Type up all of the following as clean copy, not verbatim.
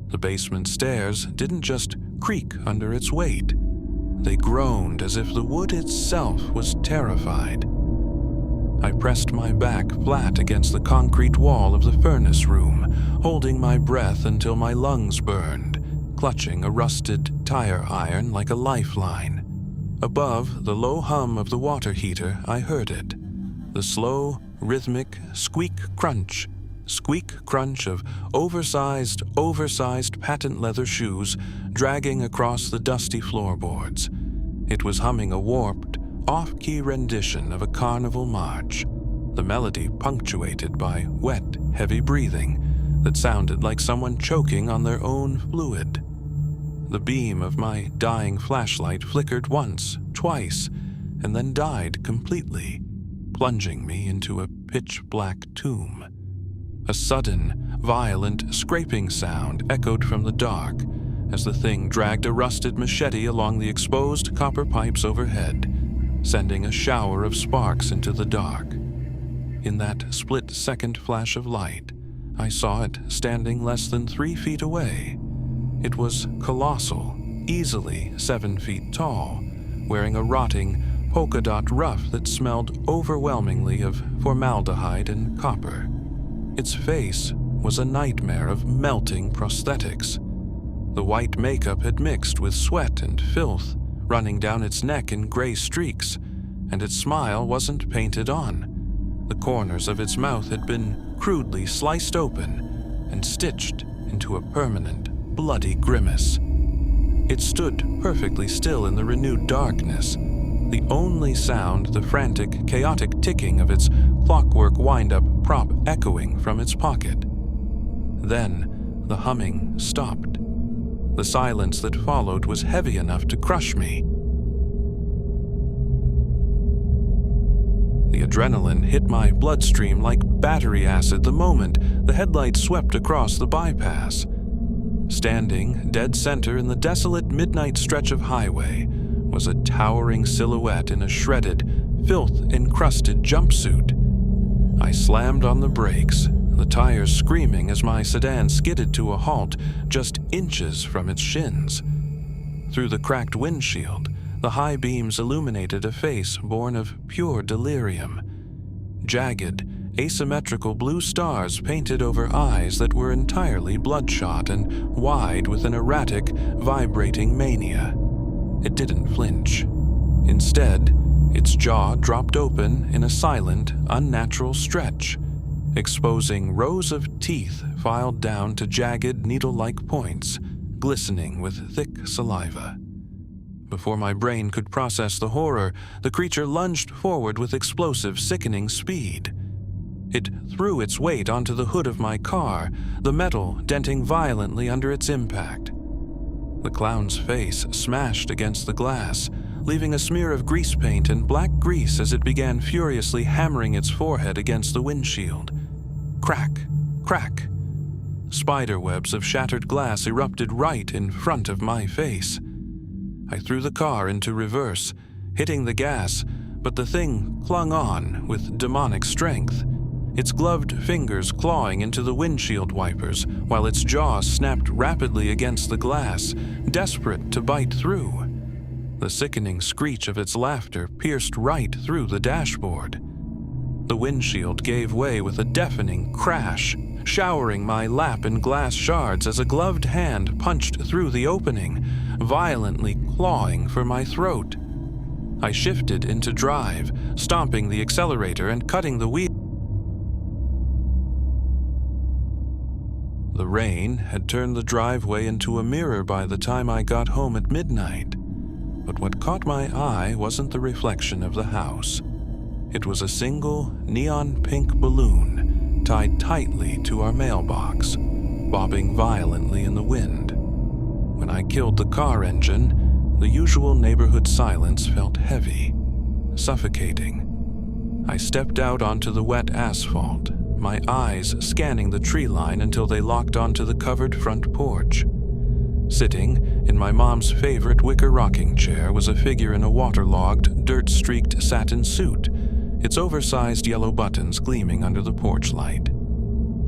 The basement stairs didn't just creak under its weight. They groaned as if the wood itself was terrified. I pressed my back flat against the concrete wall of the furnace room, holding my breath until my lungs burned, clutching a rusted tire iron like a lifeline. Above the low hum of the water heater, I heard it. The slow, rhythmic squeak crunch of oversized patent leather shoes dragging across the dusty floorboards. It was humming a warped, off-key rendition of a carnival march, the melody punctuated by wet, heavy breathing that sounded like someone choking on their own fluid. The beam of my dying flashlight flickered once, twice, and then died completely, plunging me into a pitch-black tomb. A sudden, violent scraping sound echoed from the dark as the thing dragged a rusted machete along the exposed copper pipes overhead, sending a shower of sparks into the dark. In that split-second flash of light, I saw it standing less than 3 feet away. It was colossal, easily 7 feet tall, wearing a rotting polka-dot ruff that smelled overwhelmingly of formaldehyde and copper. Its face was a nightmare of melting prosthetics. The white makeup had mixed with sweat and filth, running down its neck in gray streaks, and its smile wasn't painted on. The corners of its mouth had been crudely sliced open and stitched into a permanent, bloody grimace. It stood perfectly still in the renewed darkness, the only sound the frantic, chaotic ticking of its clockwork wind-up prop echoing from its pocket. Then the humming stopped. The silence that followed was heavy enough to crush me. The adrenaline hit my bloodstream like battery acid the moment the headlights swept across the bypass. Standing dead center in the desolate midnight stretch of highway was a towering silhouette in a shredded, filth-encrusted jumpsuit. I slammed on the brakes, the tires screaming as my sedan skidded to a halt just inches from its shins. Through the cracked windshield, the high beams illuminated a face born of pure delirium. Jagged, asymmetrical blue stars painted over eyes that were entirely bloodshot and wide with an erratic, vibrating mania. It didn't flinch. Instead, its jaw dropped open in a silent, unnatural stretch, exposing rows of teeth filed down to jagged, needle-like points, glistening with thick saliva. Before my brain could process the horror, the creature lunged forward with explosive, sickening speed. It threw its weight onto the hood of my car, the metal denting violently under its impact. The clown's face smashed against the glass, leaving a smear of grease paint and black grease as it began furiously hammering its forehead against the windshield. Crack, crack. Spiderwebs of shattered glass erupted right in front of my face. I threw the car into reverse, hitting the gas, but the thing clung on with demonic strength, its gloved fingers clawing into the windshield wipers while its jaw snapped rapidly against the glass, desperate to bite through. The sickening screech of its laughter pierced right through the dashboard. The windshield gave way with a deafening crash, showering my lap in glass shards as a gloved hand punched through the opening, violently clawing for my throat. I shifted into drive, stomping the accelerator and cutting the wheel. The rain had turned the driveway into a mirror by the time I got home at midnight. But what caught my eye wasn't the reflection of the house. It was a single neon-pink balloon tied tightly to our mailbox, bobbing violently in the wind. When I killed the car engine, the usual neighborhood silence felt heavy, suffocating. I stepped out onto the wet asphalt, my eyes scanning the tree line until they locked onto the covered front porch. Sitting in my mom's favorite wicker rocking chair was a figure in a waterlogged, dirt-streaked satin suit, its oversized yellow buttons gleaming under the porch light.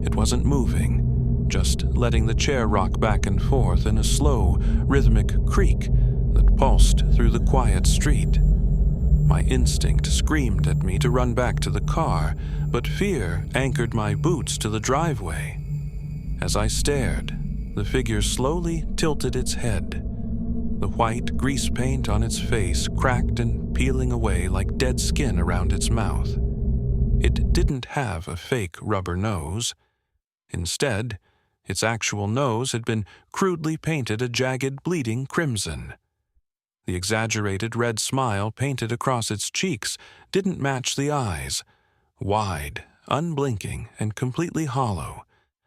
It wasn't moving, just letting the chair rock back and forth in a slow, rhythmic creak that pulsed through the quiet street. My instinct screamed at me to run back to the car, but fear anchored my boots to the driveway. As I stared, the figure slowly tilted its head, the white grease paint on its face cracked and peeling away like dead skin around its mouth. It didn't have a fake rubber nose. Instead, its actual nose had been crudely painted a jagged, bleeding crimson. The exaggerated red smile painted across its cheeks didn't match the eyes, wide, unblinking, and completely hollow,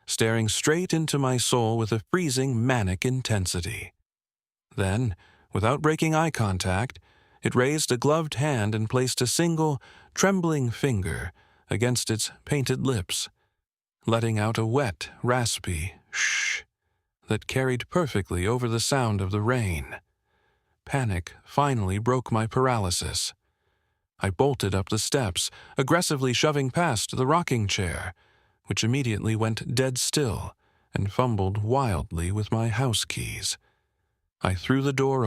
staring straight into my soul with a freezing, manic intensity. Then, without breaking eye contact, it raised a gloved hand and placed a single, trembling finger against its painted lips, letting out a wet, raspy shh that carried perfectly over the sound of the rain. Panic finally broke my paralysis. I bolted up the steps, aggressively shoving past the rocking chair, which immediately went dead still and fumbled wildly with my house keys. I threw the door